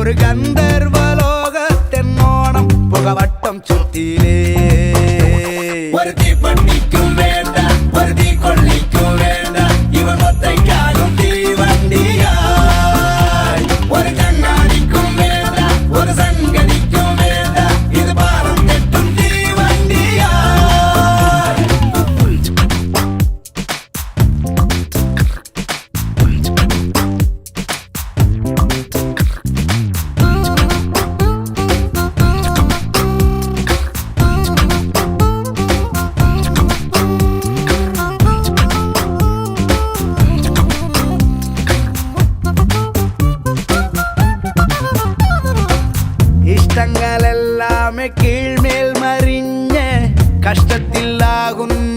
ഒരു ഗന്ധർവലോകത്തെന്നോണം പുകവട്ടം ചുറ്റിലേ ഒരു തീപ്പട്ടിക്കും വേണ്ട ഒരു തീ കൊള്ളിക്കും വേണ്ട ഇവൻ ഒറ്റയ്ക്കാകും തീവണ്ടിയായി ഒരു കണ്ണാടിക്കും വേണ്ട ഒരു സംഗതിക്കും വേണ്ട ഇത് പാറം കെട്ടും തീവണ്ടിയായി ഇഷ്ടങ്ങളെല്ലാമേ കീഴ്മേൽ മറിഞ്ഞ് കഷ്ടത്തിലാകുന്ന